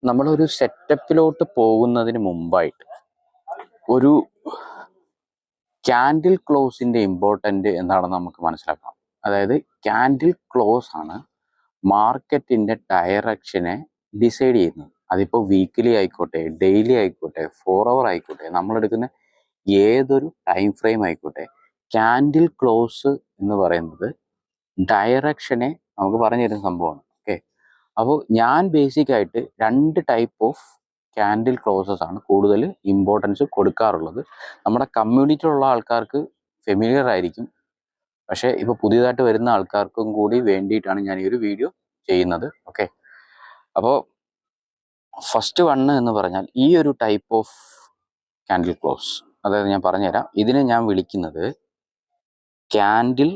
നമ്മളൊരു സെറ്റപ്പിലോട്ട് പോകുന്നതിന് മുമ്പായിട്ട് ഒരു ക്യാൻഡിൽ ക്ലോസിന്റെ ഇമ്പോർട്ടൻ്റ് എന്താണെന്ന് നമുക്ക് മനസ്സിലാക്കാം. അതായത് ക്യാൻഡിൽ ക്ലോസ് ആണ് മാർക്കറ്റിന്റെ ഡയറക്ഷനെ ഡിസൈഡ് ചെയ്യുന്നത്. അതിപ്പോൾ വീക്കിലി ആയിക്കോട്ടെ, ഡെയിലി ആയിക്കോട്ടെ, 4 hour ആയിക്കോട്ടെ, നമ്മളെടുക്കുന്ന ഏതൊരു ടൈം ഫ്രെയിം ആയിക്കോട്ടെ, ക്യാൻഡിൽ ക്ലോസ് എന്ന് പറയുന്നത് ഡയറക്ഷനെ നമുക്ക് പറഞ്ഞു തരുന്ന സംഭവമാണ്. ഓക്കെ, അപ്പോൾ ഞാൻ ബേസിക് ആയിട്ട് 2 ടൈപ്പ് ഓഫ് ക്യാൻഡിൽ ക്ലോസസ് ആണ് കൂടുതൽ ഇമ്പോർട്ടൻസ് കൊടുക്കാറുള്ളത്. നമ്മുടെ കമ്മ്യൂണിറ്റിയിലുള്ള ആൾക്കാർക്ക് ഫെമിലിയർ ആയിരിക്കും, പക്ഷേ ഇപ്പോൾ പുതിയതായിട്ട് വരുന്ന ആൾക്കാർക്കും കൂടി വേണ്ടിയിട്ടാണ് ഞാൻ ഈ ഒരു വീഡിയോ ചെയ്യുന്നത്. ഓക്കെ, അപ്പോൾ ഫസ്റ്റ് വണ്ണ് എന്ന് പറഞ്ഞാൽ ഈ ഒരു ടൈപ്പ് ഓഫ് ക്യാൻഡിൽ ക്ലോസ്, അതായത് ഞാൻ പറഞ്ഞുതരാം. ഇതിനെ ഞാൻ വിളിക്കുന്നത് ക്യാൻഡിൽ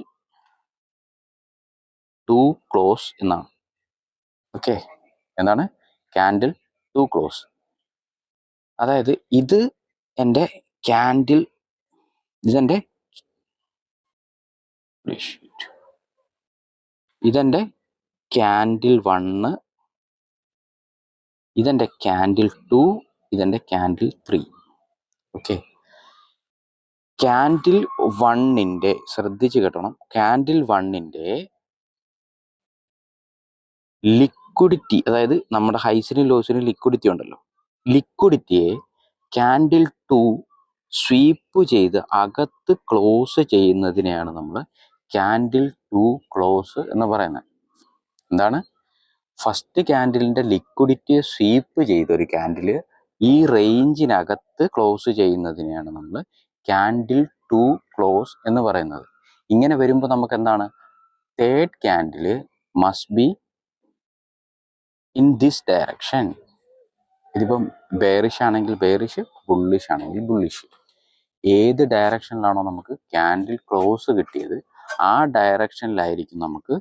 ടു ക്ലോസ് എന്നാണ്. ഓക്കെ, എന്താണ് ക്യാൻഡിൽ ടു ക്ലോസ്? അതായത് ഇത് എൻ്റെ ക്യാൻഡിൽ, ഇതെൻ്റെ ക്യാൻഡിൽ 1, ഇതെൻ്റെ ക്യാൻഡിൽ 2, ഇതെൻ്റെ ക്യാൻഡിൽ 3. ഓക്കെ, ക്യാൻഡിൽ 1ന്റെ ശ്രദ്ധിച്ച് കേട്ടണം, ക്യാൻഡിൽ 1ന്റെ ലിക്വിഡിറ്റി, അതായത് നമ്മുടെ ഹൈസിനും ലോസിനും ലിക്വിഡിറ്റി ഉണ്ടല്ലോ, ലിക്വിഡിറ്റിയെ ക്യാൻഡിൽ 2 സ്വീപ്പ് ചെയ്ത് അകത്ത് ക്ലോസ് ചെയ്യുന്നതിനെയാണ് നമ്മൾ ക്യാൻഡിൽ 2 ക്ലോസ് എന്ന് പറയുന്നത്. എന്താണ്? ഫസ്റ്റ് ക്യാൻഡിലിന്റെ ലിക്വിഡിറ്റിയെ സ്വീപ്പ് ചെയ്ത ഒരു ക്യാൻഡിൽ ഈ റേഞ്ചിനകത്ത് ക്ലോസ് ചെയ്യുന്നതിനെയാണ് നമ്മൾ ക്യാൻഡിൽ 2 ക്ലോസ് എന്ന് പറയുന്നത്. ഇങ്ങനെ വരുമ്പോൾ നമുക്ക് എന്താണ്? Third candle must be in this direction. ഇതിപ്പം ബെയറിഷ് ആണെങ്കിൽ ബെയറിഷ്, ബുള്ളിഷ് ആണെങ്കിൽ ബുള്ളിഷ്. ഏത് ഡയറക്ഷനിലാണോ നമുക്ക് ക്യാൻഡിൽ ക്ലോസ് കിട്ടിയത് ആ ഡയറക്ഷനിലായിരിക്കും നമുക്ക്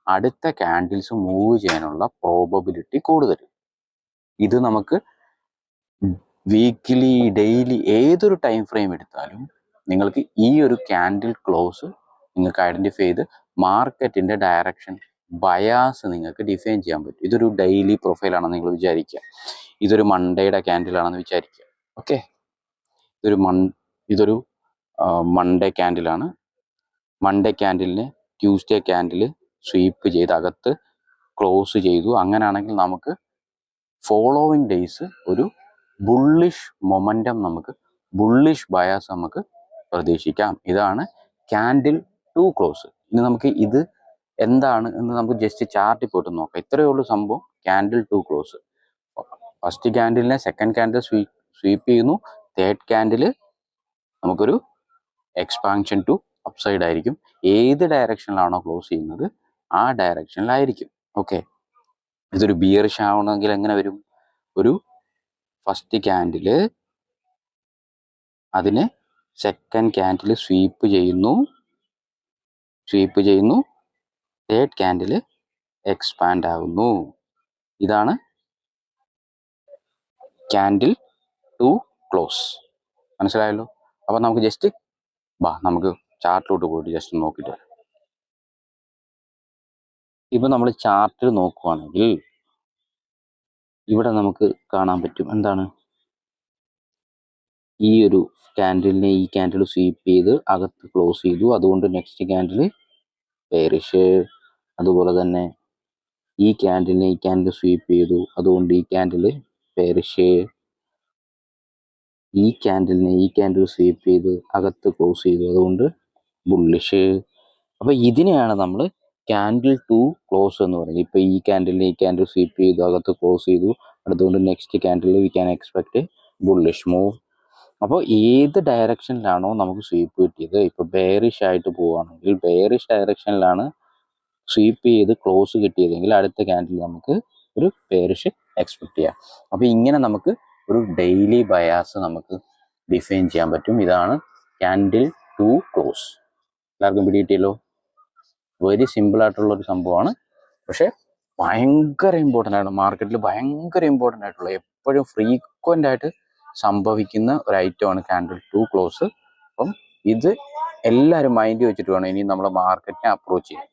അടുത്ത ക്യാൻഡിൽസ് മൂവ് ചെയ്യാനുള്ള പ്രോബബിലിറ്റി കൂടുതൽ. ഇത് നമുക്ക് വീക്കിലി, ഡെയിലി, ഏതൊരു ടൈം ഫ്രെയിം എടുത്താലും നിങ്ങൾക്ക് ഈ ഒരു ക്യാൻഡിൽ ക്ലോസ് നിങ്ങൾക്ക് ഐഡന്റിഫൈ ചെയ്ത് മാർക്കറ്റിന്റെ ഡയറക്ഷൻ ബയാസ് നിങ്ങൾക്ക് ഡിഫൈൻ ചെയ്യാൻ പറ്റും. ഇതൊരു ഡെയിലി പ്രൊഫൈലാണെന്ന് നിങ്ങൾ വിചാരിക്കുക, ഇതൊരു മൺഡേയുടെ ക്യാൻഡിലാണെന്ന് വിചാരിക്കുക. ഓക്കെ, ഇതൊരു മൺഡേ ക്യാൻഡിലാണ്. മൺഡേ ക്യാൻഡിലിനെ ട്യൂസ്ഡേ ക്യാൻഡിൽ സ്വീപ്പ് ചെയ്ത് അകത്ത് ക്ലോസ് ചെയ്തു. അങ്ങനെയാണെങ്കിൽ നമുക്ക് ഫോളോവിങ് ഡേയ്സ് ഒരു ബുള്ളിഷ് മൊമെൻറ്റം, നമുക്ക് ബുള്ളിഷ് ബയാസ് നമുക്ക് പ്രതീക്ഷിക്കാം. ഇതാണ് ക്യാൻഡിൽ 2 ക്ലോസ്. ഇനി നമുക്ക് ഇത് എന്താണ് എന്ന് നമുക്ക് ജസ്റ്റ് ചാർട്ടിൽ പോയിട്ട് നോക്കാം. ഇത്രയേ ഉള്ളൂ സംഭവം ക്യാൻഡിൽ 2 ക്ലോസ്. ഫസ്റ്റ് ക്യാൻഡിലിനെ സെക്കൻഡ് ക്യാൻഡിൽ സ്വീപ്പ് ചെയ്യുന്നു. തേർഡ് ക്യാൻഡിൽ നമുക്കൊരു എക്സ്പാൻഷൻ ടു അപ്സൈഡ് ആയിരിക്കും. ഏത് ഡയറക്ഷനിലാണോ ക്ലോസ് ചെയ്യുന്നത് ആ ഡയറക്ഷനിലായിരിക്കും. ഓക്കെ, ഇതൊരു ബിയറിഷ് ആവണമെങ്കിൽ എങ്ങനെ വരും? ഒരു ഫസ്റ്റ് ക്യാൻഡിൽ അതിനെ സെക്കൻഡ് ക്യാൻഡിൽ സ്വീപ്പ് ചെയ്യുന്നു, തേർഡ് ക്യാൻഡിൽ എക്സ്പാൻഡ് ആകുന്നു. ഇതാണ് ക്യാൻഡിൽ 2 ക്ലോസ്. മനസ്സിലായല്ലോ? അപ്പം നമുക്ക് ജസ്റ്റ് നമുക്ക് ചാർട്ടിലോട്ട് പോയിട്ട് ജസ്റ്റ് നോക്കിയിട്ട് വരാം. ഇപ്പം നമ്മൾ ചാർട്ടിൽ നോക്കുവാണെങ്കിൽ ഇവിടെ നമുക്ക് കാണാൻ പറ്റും എന്താണ്? ഈ ഒരു ക്യാൻഡിലിനെ ഈ ക്യാൻഡിൽ സ്വീപ്പ് ചെയ്ത് അകത്ത് ക്ലോസ് ചെയ്തു, അതുകൊണ്ട് നെക്സ്റ്റ് ക്യാൻഡിൽ ബെയറിഷ്. അതുപോലെ തന്നെ ഈ ക്യാൻഡിലിനെ ഈ ക്യാൻഡിൽ സ്വീപ്പ് ചെയ്തു, അതുകൊണ്ട് ഈ ക്യാൻഡിൽ ബെയറിഷ്. ഈ ക്യാൻഡിലിനെ ഈ ക്യാൻഡിൽ സ്വീപ്പ് ചെയ്ത് അകത്ത് ക്ലോസ് ചെയ്തു, അതുകൊണ്ട് ബുള്ളിഷ്. അപ്പൊ ഇതിനെയാണ് നമ്മൾ ക്യാൻഡിൽ 2 ക്ലോസ് എന്ന് പറയുന്നത്. ഇപ്പൊ ഈ ക്യാൻഡിലിനെ ഈ ക്യാൻഡിൽ സ്വീപ്പ് ചെയ്തു അകത്ത് ക്ലോസ് ചെയ്തു, അതുകൊണ്ട് next candle we can expect bullish move. അപ്പോൾ ഏത് ഡയറക്ഷനിലാണോ നമുക്ക് സ്വീപ്പ് കിട്ടിയത്, ഇപ്പൊ ബെയറിഷ് ആയിട്ട് പോവുകയാണെങ്കിൽ ബെയറിഷ് ഡയറക്ഷനിലാണ് സ്വീപ്പ് ചെയ്ത് ക്ലോസ് കിട്ടിയതെങ്കിൽ അടുത്ത ക്യാൻഡിൽ നമുക്ക് ഒരു ബെയറിഷ് എക്സ്പെക്ട് ചെയ്യാം. അപ്പൊ ഇങ്ങനെ നമുക്ക് ഒരു ഡെയിലി ബയാസ് നമുക്ക് ഡിഫൈൻ ചെയ്യാൻ പറ്റും. ഇതാണ് ക്യാൻഡിൽ 2 ക്ലോസ്. എല്ലാവർക്കും പിടികിട്ടിയല്ലോ? വെരി സിമ്പിൾ ആയിട്ടുള്ള ഒരു സംഭവമാണ്, പക്ഷെ ഭയങ്കര ഇമ്പോർട്ടൻ്റ് ആണ്. മാർക്കറ്റിൽ ഭയങ്കര ഇമ്പോർട്ടൻ്റ് ആയിട്ടുള്ള, എപ്പോഴും ഫ്രീക്വൻ്റ് ആയിട്ട് സംഭവിക്കുന്ന ഒരു ഐറ്റമാണ് ക്യാൻഡിൽ 2 ക്ലോസ്. അപ്പം ഇത് എല്ലാവരും മൈൻഡ് വെച്ചിട്ട് വേണം ഇനി നമ്മളെ മാർക്കറ്റിനെ അപ്രോച്ച് ചെയ്യാൻ.